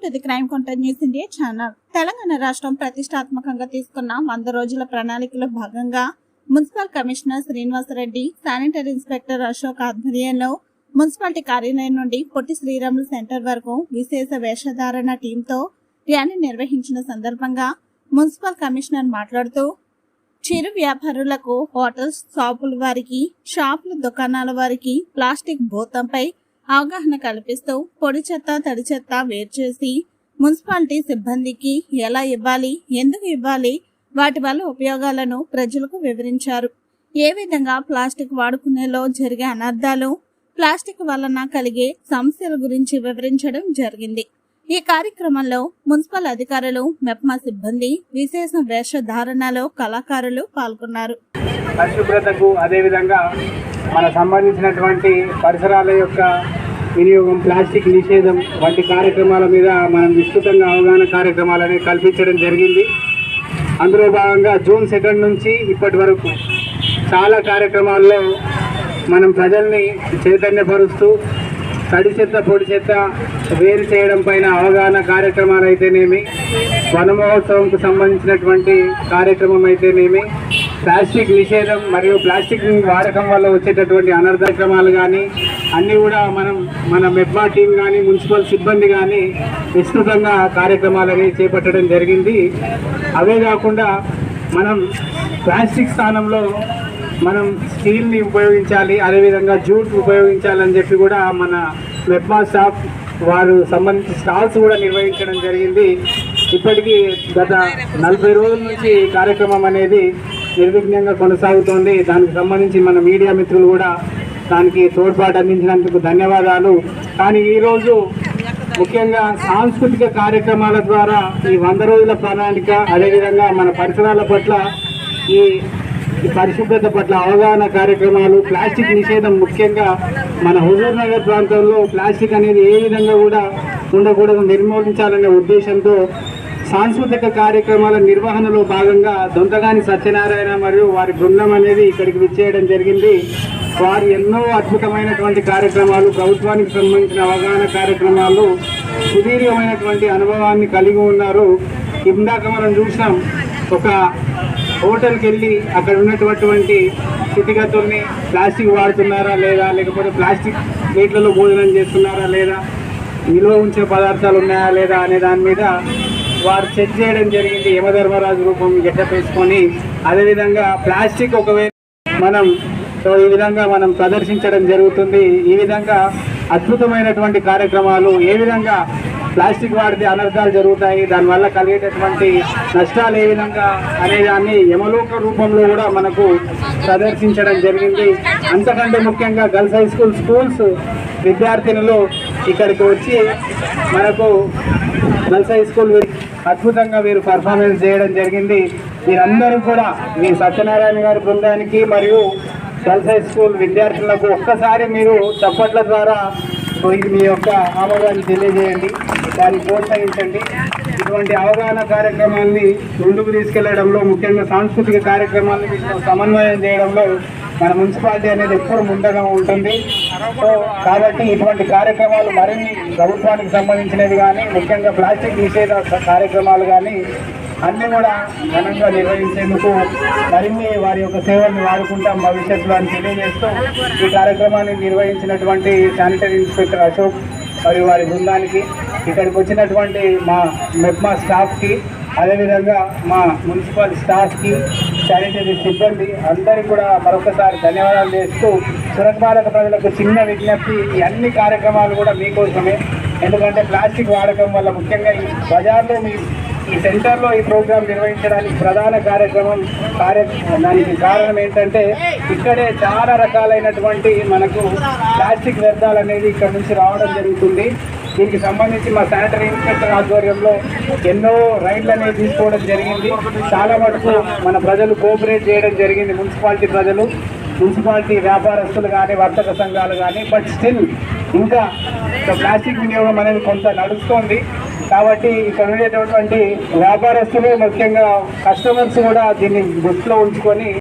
Welcome to the crime continues India channel. Telangana రాష్ట్రం ప్రతిష్టాత్మకంగా తీసుకున్న 100 రోజుల ప్రణాళికలో భాగంగా municipal commissioner Srinivasa Reddy, sanitary inspector Ashok ఆధ్వర్యంలో మున్సిపాలిటీ కార్యాలయం నుండి పొట్టి శ్రీరాములు సెంటర్ వరకు విశేష వేషధారణ టీంతో ర్యాలీ నిర్వహించిన సందర్భంగా మున్సిపల్ కమిషనర్ మాట్లాడుతూ చిరు వ్యాపారులకు, హోటల్స్, షాపుల వారికి, షాపుల దుకాణాల వారికి ప్లాస్టిక్ భూతంపై అవగాహన కల్పిస్తూ పొడి చెత్త, తడి చెత్త వేరు చేసి మున్సిపాలిటీ సిబ్బందికి ఎలా ఇవ్వాలి, ఎందుకు ఇవ్వాలి, వాటి వల్ల ఉపయోగాలను ప్రజలకు వివరించారు. ఏ విధంగా ప్లాస్టిక్ వాడుకునేలో జరిగే అనర్థాలు, ప్లాస్టిక్ వలన కలిగే సమస్యల గురించి వివరించడం జరిగింది. ఈ కార్యక్రమంలో మున్సిపల్ అధికారులు, మెప్మా సిబ్బంది, విశేష వేషధారణలో కళాకారులు పాల్గొన్నారు. పరిశుభ్రతకు అదేవిధంగా మన సంబంధించినటువంటి పరిసరాల యొక్క వినియోగం, ప్లాస్టిక్ నిషేధం వంటి కార్యక్రమాల మీద మనం విస్తృతంగా అవగాహన కార్యక్రమాలని కల్పించడం జరిగింది. అందులో భాగంగా జూన్ 2 నుంచి ఇప్పటి వరకు చాలా కార్యక్రమాల్లో మనం ప్రజల్ని చైతన్యపరుస్తూ తడి చెత్త, పొడి చెత్త వేరు చేయడం పైన అవగాహన కార్యక్రమాలు అయితేనేమి, వన మహోత్సవంకు సంబంధించినటువంటి కార్యక్రమం అయితేనేమి, ప్లాస్టిక్ నిషేధం మరియు ప్లాస్టిక్ వాడకం వల్ల వచ్చేటటువంటి అనర్థక్రమాలు కానీ అన్నీ కూడా మన మెప్మా టీం కానీ, మున్సిపల్ సిబ్బంది కానీ విస్తృతంగా కార్యక్రమాలని చేపట్టడం జరిగింది. అవే కాకుండా మనం ప్లాస్టిక్ స్థానంలో మనం స్టీల్ని ఉపయోగించాలి, అదేవిధంగా జూట్ ఉపయోగించాలని చెప్పి కూడా మన మెప్మా స్టాఫ్ వారు సంబంధించి స్టాల్స్ కూడా నిర్వహించడం జరిగింది. ఇప్పటికీ గత 40 రోజుల నుంచి కార్యక్రమం అనేది నిర్విఘ్నంగా కొనసాగుతోంది. దానికి సంబంధించి మన మీడియా మిత్రులు కూడా దానికి తోడ్పాటు అందించినందుకు ధన్యవాదాలు. కానీ ఈరోజు ముఖ్యంగా సాంస్కృతిక కార్యక్రమాల ద్వారా ఈ 100 రోజుల ప్రణాళిక, అదేవిధంగా మన పరిసరాల పట్ల ఈ పరిశుభ్రత పట్ల అవగాహన కార్యక్రమాలు, ప్లాస్టిక్ నిషేధం, ముఖ్యంగా మన హుజూర్ నగర్ ప్రాంతంలో ప్లాస్టిక్ అనేది ఏ విధంగా కూడా ఉండకూడదు, నిర్మూలించాలనే ఉద్దేశంతో సాంస్కృతిక కార్యక్రమాల నిర్వహణలో భాగంగా దొంతగాని సత్యనారాయణ మరియు వారి బృందం అనేది ఇక్కడికి విచ్చేయడం జరిగింది. వారు ఎన్నో అద్భుతమైనటువంటి కార్యక్రమాలు, ప్రభుత్వానికి సంబంధించిన అవగాహన కార్యక్రమాలు, సుదీర్ఘమైనటువంటి అనుభవాన్ని కలిగి ఉన్నారు. ఇందాక మనం చూసినాం, ఒక హోటల్కి వెళ్ళి అక్కడ ఉన్నటువంటి స్థితిగతుల్ని, ప్లాస్టిక్ వాడుతున్నారా లేదా, లేకపోతే ప్లాస్టిక్ ప్లేట్లలో భోజనం చేస్తున్నారా లేదా, నిల్వ ఉంచే పదార్థాలు ఉన్నాయా లేదా అనే దాని మీద వారు చెక్ చేయడం జరిగింది. యమధర్మరాజు రూపం గెటప్ వేసుకొని, అదేవిధంగా ప్లాస్టిక్ ఒకవేళ ఈ విధంగా మనం ప్రదర్శించడం జరుగుతుంది. ఈ విధంగా అద్భుతమైనటువంటి కార్యక్రమాలు, ఏ విధంగా ప్లాస్టిక్ వాడితే అనర్థాలు జరుగుతాయి, దానివల్ల కలిగేటటువంటి నష్టాలు ఏ విధంగా అనేదాన్ని యమలోక రూపంలో కూడా మనకు ప్రదర్శించడం జరిగింది. అంతకంటే ముఖ్యంగా గర్ల్స్ హై స్కూల్స్ విద్యార్థినులు ఇక్కడికి వచ్చి మనకు గర్ల్స్ హై స్కూల్ అద్భుతంగా వీరు పర్ఫార్మెన్స్ చేయడం జరిగింది. మీరందరూ కూడా మీ సత్యనారాయణ గారి బృందానికి మరియు గర్ల్స్ హై స్కూల్ విద్యార్థులకు ఒక్కసారి మీరు చప్పట్ల ద్వారా మీ యొక్క ఆమోదాన్ని తెలియజేయండి, వారిని ప్రోత్సహించండి. ఇటువంటి అవగాహన కార్యక్రమాన్ని ముందుకు తీసుకెళ్లడంలో, ముఖ్యంగా సాంస్కృతిక కార్యక్రమాన్ని సమన్వయం చేయడంలో మన మున్సిపాలిటీ అనేది ఎప్పుడు ముందుగా ఉంటుంది. సో కాబట్టి ఇటువంటి కార్యక్రమాలు మరిన్ని ప్రభుత్వానికి సంబంధించినవి కానీ, ముఖ్యంగా ప్లాస్టిక్ నిషేధ కార్యక్రమాలు కానీ అన్నీ కూడా ఘనంగా నిర్వహించేందుకు మరిన్ని వారి యొక్క సేవలను వాడుకుంటాం భవిష్యత్తులో అని తెలియజేస్తూ ఈ కార్యక్రమాన్ని నిర్వహించినటువంటి శానిటరీ ఇన్స్పెక్టర్ అశోక్ మరియు వారి బృందానికి, ఇక్కడికి వచ్చినటువంటి మా మెప్మా స్టాఫ్కి, అదేవిధంగా మా మున్సిపల్ స్టాఫ్కి, శానిటరీ సిబ్బంది అందరికీ కూడా మరొకసారి ధన్యవాదాలు చేస్తూ, సురక్షపాలక ప్రజలకు చిన్న విజ్ఞప్తి, ఈ అన్ని కార్యక్రమాలు కూడా మీకోసమే. ఎందుకంటే ప్లాస్టిక్ వాడకం వల్ల, ముఖ్యంగా ఈ బజార్లో ఈ సెంటర్లో ఈ ప్రోగ్రాం నిర్వహించడానికి ప్రధాన దానికి కారణం ఏంటంటే, ఇక్కడే చాలా రకాలైనటువంటి మనకు ప్లాస్టిక్ వ్యర్థాలు అనేది ఇక్కడ నుంచి రావడం జరుగుతుంది. దీనికి సంబంధించి మా శానిటరీ ఇన్స్పెక్టర్ ఆధ్వర్యంలో ఎన్నో రైడ్లు అనేది తీసుకోవడం జరిగింది. చాలా మటుకు మన ప్రజలు కోఆపరేట్ చేయడం జరిగింది, మున్సిపాలిటీ ప్రజలు, మున్సిపాలిటీ వ్యాపారస్తులు కానీ, వర్తక సంఘాలు కానీ. బట్ స్టిల్ ఇంకా ప్లాస్టిక్ వినియోగం అనేది కొంత నడుస్తోంది. కాబట్టి ఇక్కడ ఉండేటటువంటి వ్యాపారస్తులు, ముఖ్యంగా కస్టమర్స్ కూడా దీన్ని దృష్టిలో ఉంచుకొని